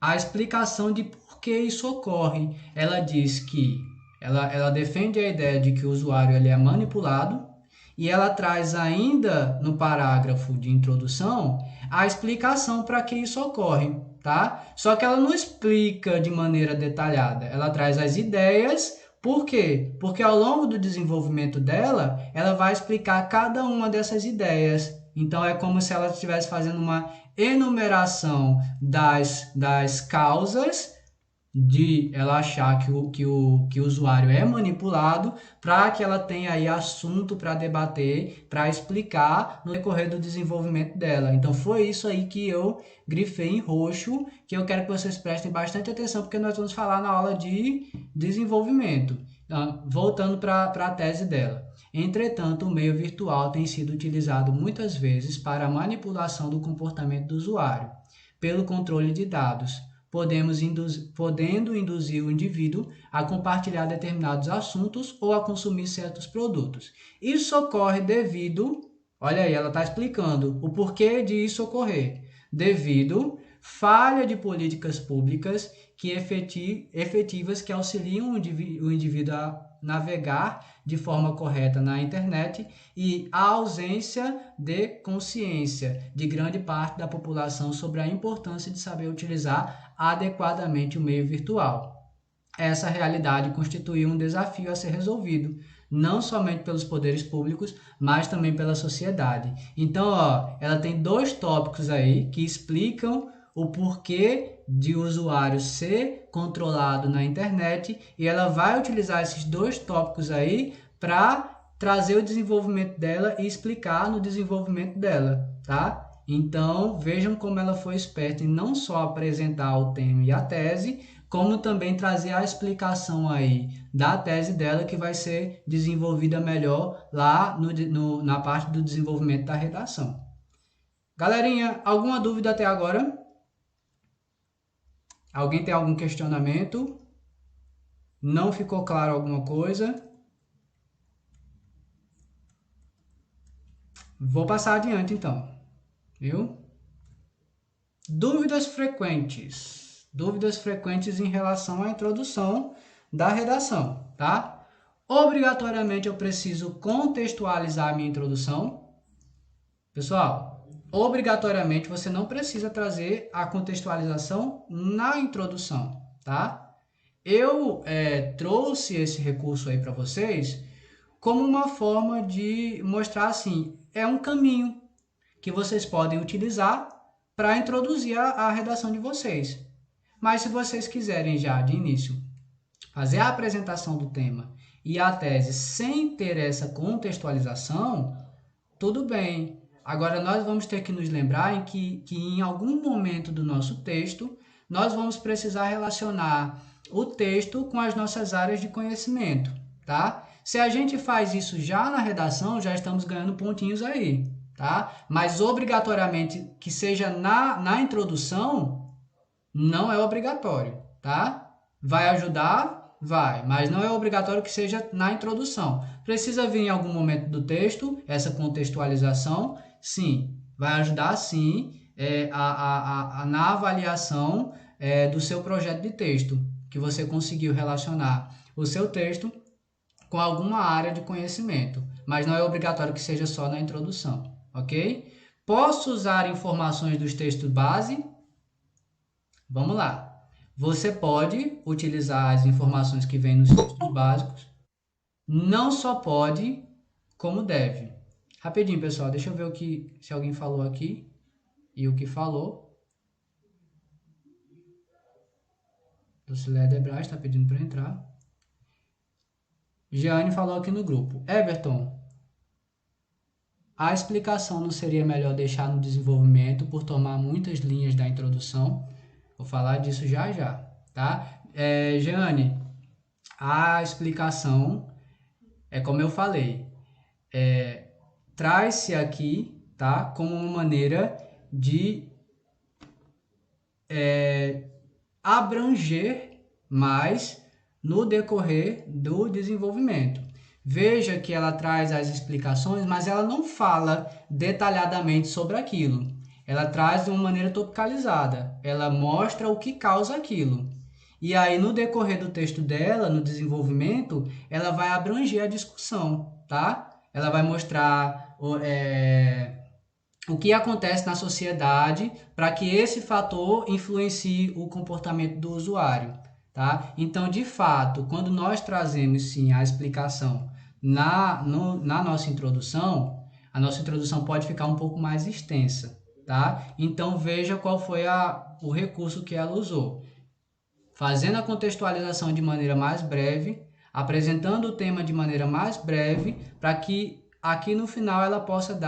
A explicação de por que isso ocorre. Ela diz que ela defende a ideia de que o usuário ele é manipulado e ela traz ainda no parágrafo de introdução a explicação para que isso ocorre, tá? Só que ela não explica de maneira detalhada, ela traz as ideias. Por quê? Porque ao longo do desenvolvimento dela, ela vai explicar cada uma dessas ideias. Então é como se ela estivesse fazendo uma enumeração das causas de ela achar que o usuário é manipulado, para que ela tenha aí assunto para debater, para explicar no decorrer do desenvolvimento dela. Então foi isso aí que eu grifei em roxo, que eu quero que vocês prestem bastante atenção, porque nós vamos falar na aula de desenvolvimento. Então, voltando para a tese dela. Entretanto, o meio virtual tem sido utilizado muitas vezes para a manipulação do comportamento do usuário, pelo controle de dados, podendo induzir o indivíduo a compartilhar determinados assuntos ou a consumir certos produtos. Isso ocorre devido, olha aí, ela está explicando o porquê de isso ocorrer, devido falha de políticas públicas efetivas que auxiliam o indivíduo a navegar de forma correta na internet e a ausência de consciência de grande parte da população sobre a importância de saber utilizar adequadamente o meio virtual. Essa realidade constitui um desafio a ser resolvido, não somente pelos poderes públicos, mas também pela sociedade. Então, ó, ela tem 2 tópicos aí que explicam o porquê de o usuário ser controlado na internet, e ela vai utilizar esses 2 tópicos aí para trazer o desenvolvimento dela e explicar no desenvolvimento dela, tá? Então, vejam como ela foi esperta em não só apresentar o tema e a tese, como também trazer a explicação aí da tese dela, que vai ser desenvolvida melhor lá na parte do desenvolvimento da redação. Galerinha, alguma dúvida até agora? Alguém tem algum questionamento? Não ficou claro alguma coisa? Vou passar adiante então, viu? Dúvidas frequentes em relação à introdução da redação, tá? Obrigatoriamente eu preciso contextualizar a minha introdução. Pessoal, obrigatoriamente você não precisa trazer a contextualização na introdução, tá? Eu trouxe esse recurso aí para vocês como uma forma de mostrar assim, é um caminho que vocês podem utilizar para introduzir a redação de vocês. Mas se vocês quiserem já de início fazer a apresentação do tema e a tese sem ter essa contextualização, tudo bem. Agora nós vamos ter que nos lembrar que em algum momento do nosso texto nós vamos precisar relacionar o texto com as nossas áreas de conhecimento, tá? Se a gente faz isso já na redação, já estamos ganhando pontinhos aí, tá? Mas obrigatoriamente que seja na introdução, não é obrigatório, tá? Vai ajudar? Vai, mas não é obrigatório que seja na introdução. Precisa vir em algum momento do texto essa contextualização? Sim, vai ajudar sim na avaliação do seu projeto de texto, que você conseguiu relacionar o seu texto com alguma área de conhecimento, mas não é obrigatório que seja só na introdução, ok? Posso usar informações dos textos base? Vamos lá. Você pode utilizar as informações que vêm nos textos básicos. Não só pode, como deve. Rapidinho, pessoal, deixa eu ver se alguém falou aqui e o que falou. Lucilé Debras está pedindo para entrar. Jeane falou aqui no grupo. Everton, a explicação não seria melhor deixar no desenvolvimento por tomar muitas linhas da introdução? Vou falar disso já já, tá? Jeane, a explicação é como eu falei, traz-se aqui, tá? Como uma maneira de abranger mais no decorrer do desenvolvimento. Veja que ela traz as explicações, mas ela não fala detalhadamente sobre aquilo. Ela traz de uma maneira topicalizada. Ela mostra o que causa aquilo. E aí, no decorrer do texto dela, no desenvolvimento, ela vai abranger a discussão, tá? Ela vai mostrar o que acontece na sociedade para que esse fator influencie o comportamento do usuário, tá? Então, de fato, quando nós trazemos sim a explicação na nossa introdução, a nossa introdução pode ficar um pouco mais extensa, tá? Então, veja qual foi o recurso que ela usou. Fazendo a contextualização de maneira mais breve, apresentando o tema de maneira mais breve, para que aqui no final ela possa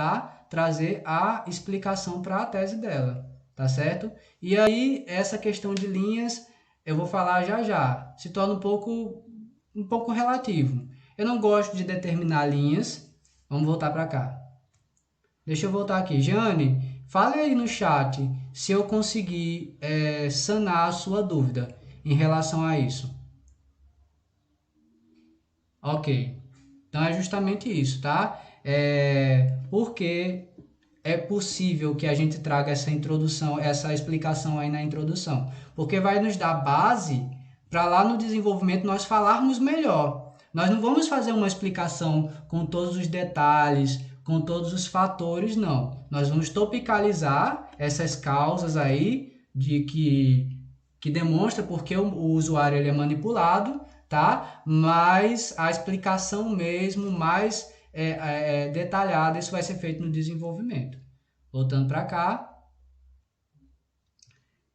trazer a explicação para a tese dela, tá certo? E aí, essa questão de linhas, eu vou falar já já, se torna um pouco relativo. Eu não gosto de determinar linhas. Vamos voltar para cá. Deixa eu voltar aqui. Jane, fale aí no chat se eu conseguir sanar a sua dúvida em relação a isso. Ok. Então é justamente isso, tá? Porque é possível que a gente traga essa introdução, essa explicação aí na introdução. Porque vai nos dar base para lá no desenvolvimento nós falarmos melhor. Nós não vamos fazer uma explicação com todos os detalhes, com todos os fatores, não. Nós vamos topicalizar essas causas aí que demonstra porque o usuário ele é manipulado, tá? Mas a explicação mesmo, mais detalhada, isso vai ser feito no desenvolvimento. Voltando para cá.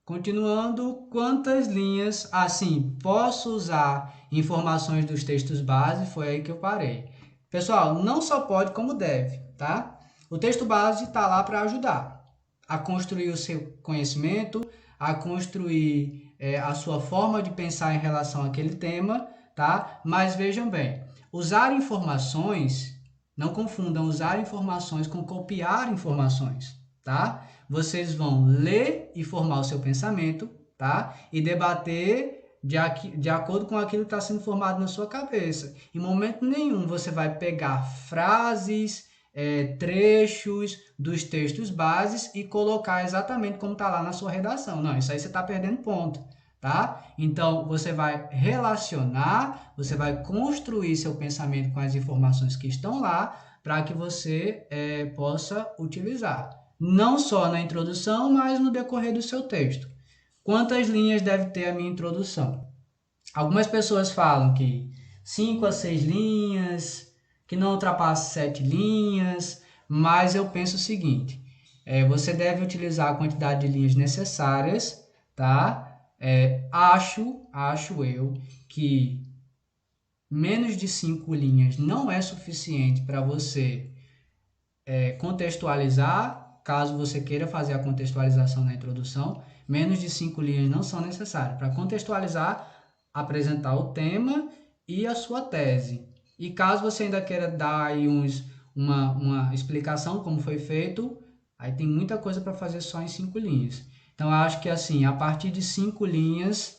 Continuando, quantas linhas, assim, posso usar informações dos textos base? Foi aí que eu parei. Pessoal, não só pode, como deve, tá? O texto base está lá para ajudar a construir o seu conhecimento, a construir a sua forma de pensar em relação àquele tema, tá? Mas vejam bem, usar informações, não confundam usar informações com copiar informações, tá? Vocês vão ler e formar o seu pensamento, tá? E debater de acordo com aquilo que está sendo formado na sua cabeça. Em momento nenhum você vai pegar frases, trechos dos textos bases e colocar exatamente como está lá na sua redação. Não, isso aí você está perdendo ponto, tá? Então, você vai relacionar, você vai construir seu pensamento com as informações que estão lá para que você possa utilizar. Não só na introdução, mas no decorrer do seu texto. Quantas linhas deve ter a minha introdução? Algumas pessoas falam que 5 a 6 linhas, que não ultrapassa 7 linhas, mas eu penso o seguinte, você deve utilizar a quantidade de linhas necessárias, tá? Acho eu que menos de 5 linhas não é suficiente para você contextualizar, caso você queira fazer a contextualização na introdução, menos de 5 linhas não são necessárias. Para contextualizar, apresentar o tema e a sua tese. E caso você ainda queira dar aí uma explicação como foi feito, aí tem muita coisa para fazer só em 5 linhas. Então, eu acho que assim, a partir de 5 linhas,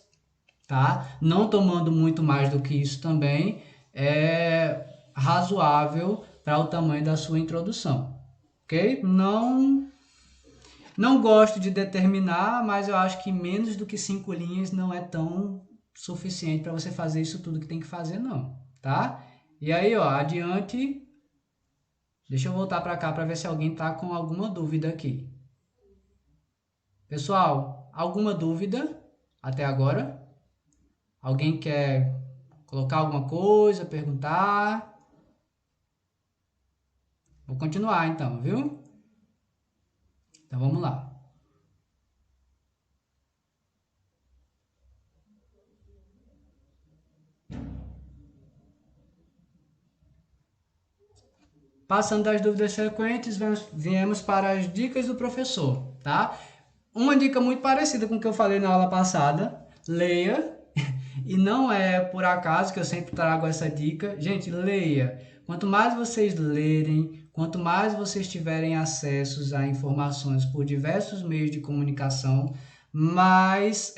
tá? Não tomando muito mais do que isso também, é razoável para o tamanho da sua introdução, ok? Não gosto de determinar, mas eu acho que menos do que 5 linhas não é tão suficiente para você fazer isso tudo que tem que fazer, não, tá? E aí, ó, adiante. Deixa eu voltar para cá para ver se alguém tá com alguma dúvida aqui. Pessoal, alguma dúvida até agora? Alguém quer colocar alguma coisa, perguntar? Vou continuar então, viu? Então vamos lá. Passando das dúvidas frequentes, viemos para as dicas do professor, tá? Uma dica muito parecida com o que eu falei na aula passada, leia, e não é por acaso que eu sempre trago essa dica. Gente, leia. Quanto mais vocês lerem, quanto mais vocês tiverem acessos a informações por diversos meios de comunicação, mais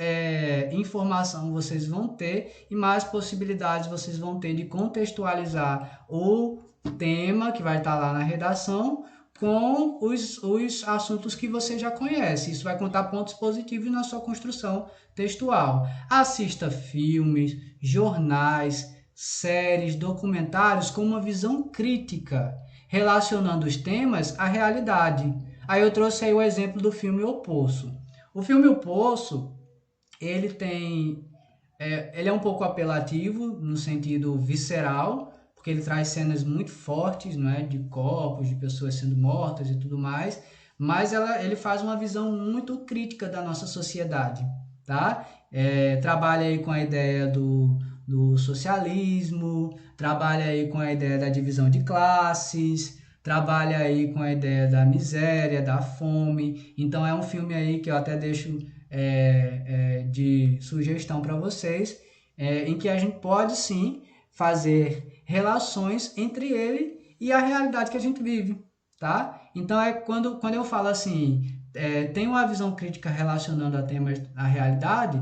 informação vocês vão ter e mais possibilidades vocês vão ter de contextualizar o tema que vai estar lá na redação com os assuntos que você já conhece. Isso vai contar pontos positivos na sua construção textual. Assista filmes, jornais, séries, documentários com uma visão crítica, relacionando os temas à realidade. Aí eu trouxe aí o exemplo do filme O Poço. O filme O Poço, ele é um pouco apelativo no sentido visceral, porque ele traz cenas muito fortes, não é, de corpos, de pessoas sendo mortas e tudo mais, mas ele faz uma visão muito crítica da nossa sociedade, tá? Trabalha aí com a ideia do socialismo, trabalha aí com a ideia da divisão de classes, trabalha aí com a ideia da miséria, da fome. Então é um filme aí que eu até deixo de sugestão para vocês, em que a gente pode sim fazer relações entre ele e a realidade que a gente vive, tá? Então quando eu falo assim, tem uma visão crítica relacionando a temas da realidade,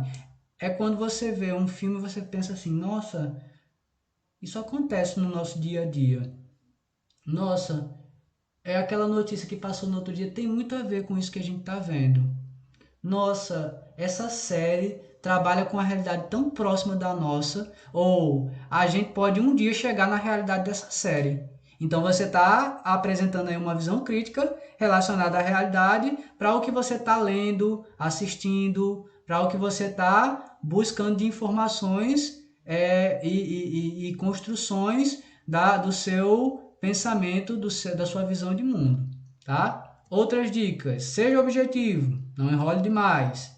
é quando você vê um filme e você pensa assim, nossa, isso acontece no nosso dia a dia. Nossa, é aquela notícia que passou no outro dia, tem muito a ver com isso que a gente está vendo. Nossa, essa série trabalha com a realidade tão próxima da nossa, ou a gente pode um dia chegar na realidade dessa série. Então você está apresentando aí uma visão crítica relacionada à realidade para o que você está lendo, assistindo, para o que você está buscando de informações e construções do seu pensamento, da sua visão de mundo, tá? Outras dicas, seja objetivo, não enrole demais,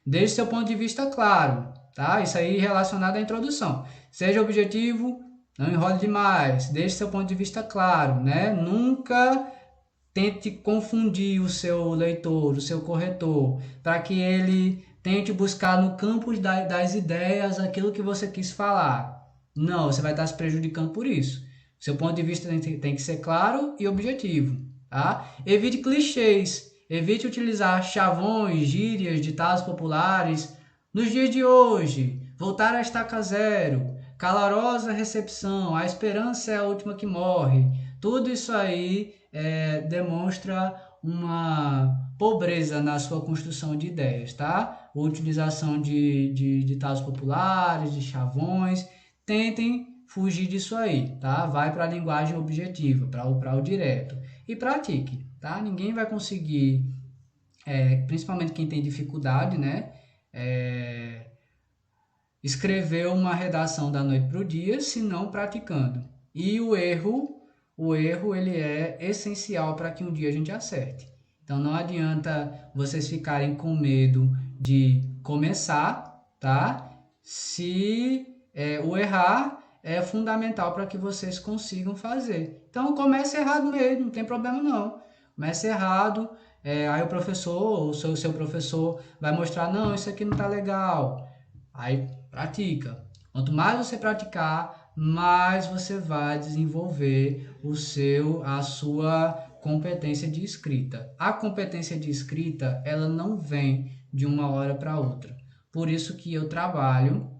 deixe seu ponto de vista claro, tá? Isso aí relacionado à introdução. Seja objetivo, não enrole demais, deixe seu ponto de vista claro, né? Nunca tente confundir o seu leitor, o seu corretor, para que ele tente buscar no campo das ideias aquilo que você quis falar. Não, você vai estar se prejudicando por isso. Seu ponto de vista tem que ser claro e objetivo, tá? Evite clichês, evite utilizar chavões, gírias, ditados populares. Nos dias de hoje, voltar à estaca zero, calorosa recepção, a esperança é a última que morre. Tudo isso aí demonstra uma pobreza na sua construção de ideias, tá? utilização de ditados populares, de chavões. Tentem fugir disso aí, tá? Vai para a linguagem objetiva, para o direto. E pratique, tá? Ninguém vai conseguir, principalmente quem tem dificuldade, né? Escrever uma redação da noite para o dia, se não praticando. E o erro ele é essencial para que um dia a gente acerte. Então não adianta vocês ficarem com medo de começar, tá? Se o errar é fundamental para que vocês consigam fazer. Então comece errado mesmo, não tem problema não. Comece errado, aí o professor, o seu professor vai mostrar, não, isso aqui não está legal. Aí pratica. Quanto mais você praticar, mais você vai desenvolver a sua competência de escrita. A competência de escrita, ela não vem de uma hora para outra. Por isso que eu trabalho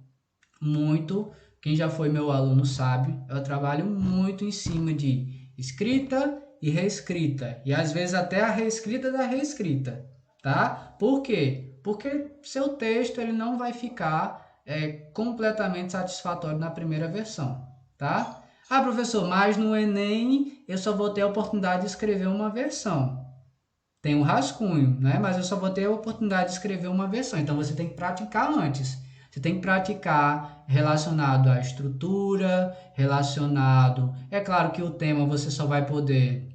muito, quem já foi meu aluno sabe, eu trabalho muito em cima de escrita e reescrita. E às vezes até a reescrita da reescrita, tá? Por quê? Porque seu texto ele não vai ficar completamente satisfatório na primeira versão, tá? Ah, professor, mas no Enem eu só vou ter a oportunidade de escrever uma versão. Tem um rascunho, né? Mas eu só vou ter a oportunidade de escrever uma versão. Então você tem que praticar antes. Você tem que praticar relacionado à estrutura, relacionado... É claro que o tema você só vai poder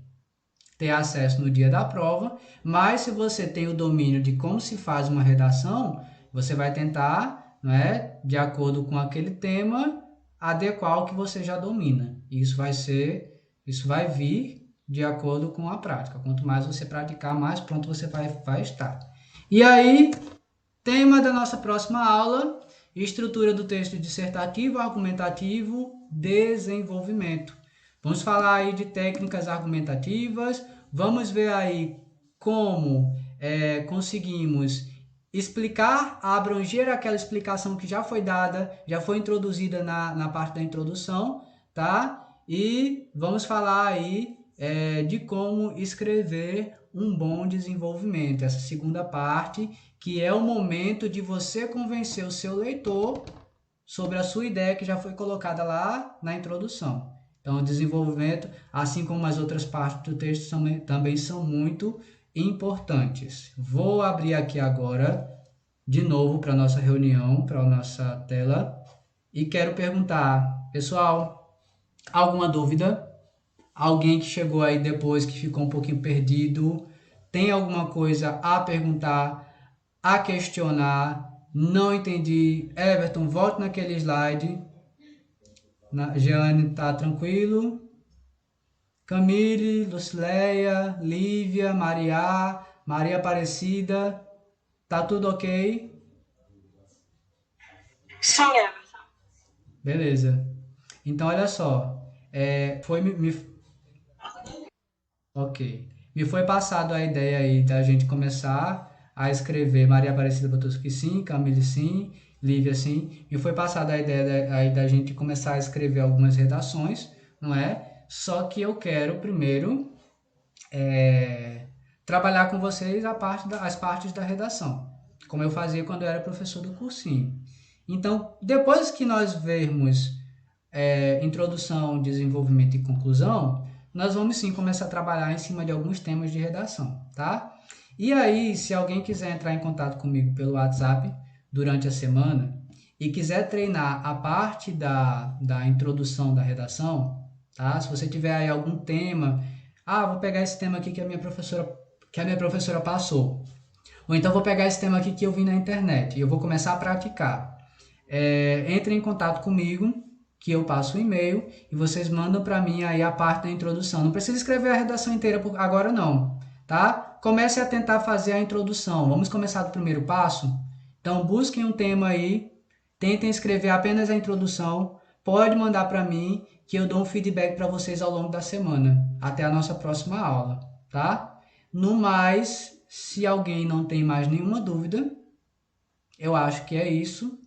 ter acesso no dia da prova, mas se você tem o domínio de como se faz uma redação, você vai tentar, né, de acordo com aquele tema, adequar o que você já domina. Isso vai vir de acordo com a prática. Quanto mais você praticar, mais pronto você vai estar. E aí, tema da nossa próxima aula, estrutura do texto dissertativo, argumentativo, desenvolvimento. Vamos falar aí de técnicas argumentativas, vamos ver aí como conseguimos explicar, abranger aquela explicação que já foi dada, já foi introduzida na parte da introdução, tá? E vamos falar aí de como escrever um bom desenvolvimento, essa segunda parte, que é o momento de você convencer o seu leitor sobre a sua ideia que já foi colocada lá na introdução. Então, o desenvolvimento, assim como as outras partes do texto, também são muito importantes. Vou abrir aqui agora, de novo, para a nossa reunião, para a nossa tela, e quero perguntar, pessoal, alguma dúvida? Alguém que chegou aí depois, que ficou um pouquinho perdido, tem alguma coisa a perguntar, a questionar? Não entendi. Everton, volte naquele slide. Jeane, tá tranquilo? Camille, Lucileia, Lívia, Maria Aparecida, tá tudo ok? Sim, Everton. Beleza. Então, olha só, ok. Me foi passado a ideia aí da gente começar a escrever. Maria Aparecida botou que sim, Camille sim, Lívia sim. Me foi passada a ideia aí da gente começar a escrever algumas redações, não é? Só que eu quero primeiro trabalhar com vocês as partes da redação, como eu fazia quando eu era professor do cursinho. Então, depois que nós vermos introdução, desenvolvimento e conclusão, nós vamos sim começar a trabalhar em cima de alguns temas de redação, tá? E aí, se alguém quiser entrar em contato comigo pelo WhatsApp durante a semana e quiser treinar a parte da introdução da redação, tá? Se você tiver aí algum tema, vou pegar esse tema aqui que a minha professora passou. Ou então vou pegar esse tema aqui que eu vi na internet e eu vou começar a praticar. Entre em contato comigo, que eu passo o e-mail e vocês mandam para mim aí a parte da introdução. Não precisa escrever a redação inteira agora não, tá? Comece a tentar fazer a introdução. Vamos começar do primeiro passo? Então busquem um tema aí, tentem escrever apenas a introdução, pode mandar para mim que eu dou um feedback para vocês ao longo da semana, até a nossa próxima aula, tá? No mais, se alguém não tem mais nenhuma dúvida, eu acho que é isso.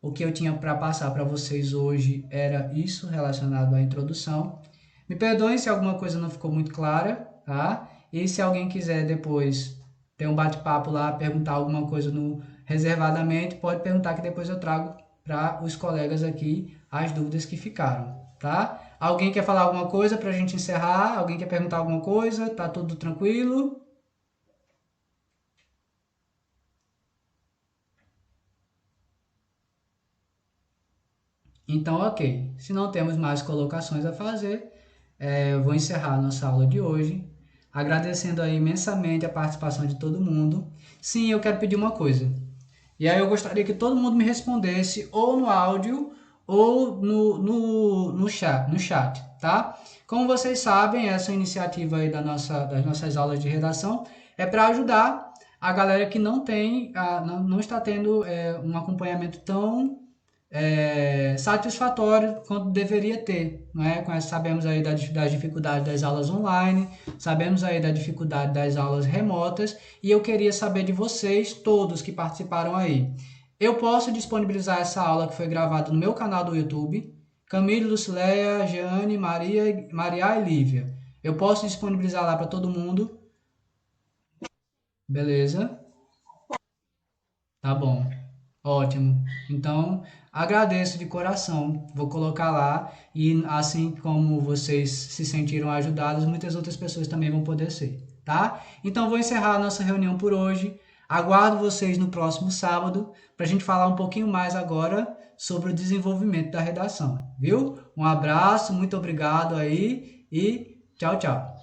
O que eu tinha para passar para vocês hoje era isso relacionado à introdução. Me perdoem se alguma coisa não ficou muito clara, tá? E se alguém quiser depois ter um bate-papo lá, perguntar alguma coisa reservadamente, pode perguntar que depois eu trago para os colegas aqui as dúvidas que ficaram, tá? Alguém quer falar alguma coisa para a gente encerrar? Alguém quer perguntar alguma coisa? Tá tudo tranquilo? Então, ok. Se não temos mais colocações a fazer, eu vou encerrar a nossa aula de hoje, agradecendo aí imensamente a participação de todo mundo. Sim, eu quero pedir uma coisa. E aí eu gostaria que todo mundo me respondesse ou no áudio ou no chat, tá? Como vocês sabem, essa iniciativa aí das nossas aulas de redação é para ajudar a galera que não tem, não está tendo um acompanhamento tão satisfatório quanto deveria ter, não é? Sabemos aí das dificuldades das aulas online, sabemos aí da dificuldade das aulas remotas e eu queria saber de vocês, todos que participaram aí. Eu posso disponibilizar essa aula que foi gravada no meu canal do YouTube, Camille, Lucileia, Jeane, Maria e Lívia. Eu posso disponibilizar lá para todo mundo, beleza? Tá bom. Ótimo. Então, agradeço de coração. Vou colocar lá e assim como vocês se sentiram ajudados, muitas outras pessoas também vão poder ser, tá? Então, vou encerrar a nossa reunião por hoje. Aguardo vocês no próximo sábado para a gente falar um pouquinho mais agora sobre o desenvolvimento da redação, viu? Um abraço, muito obrigado aí e tchau, tchau.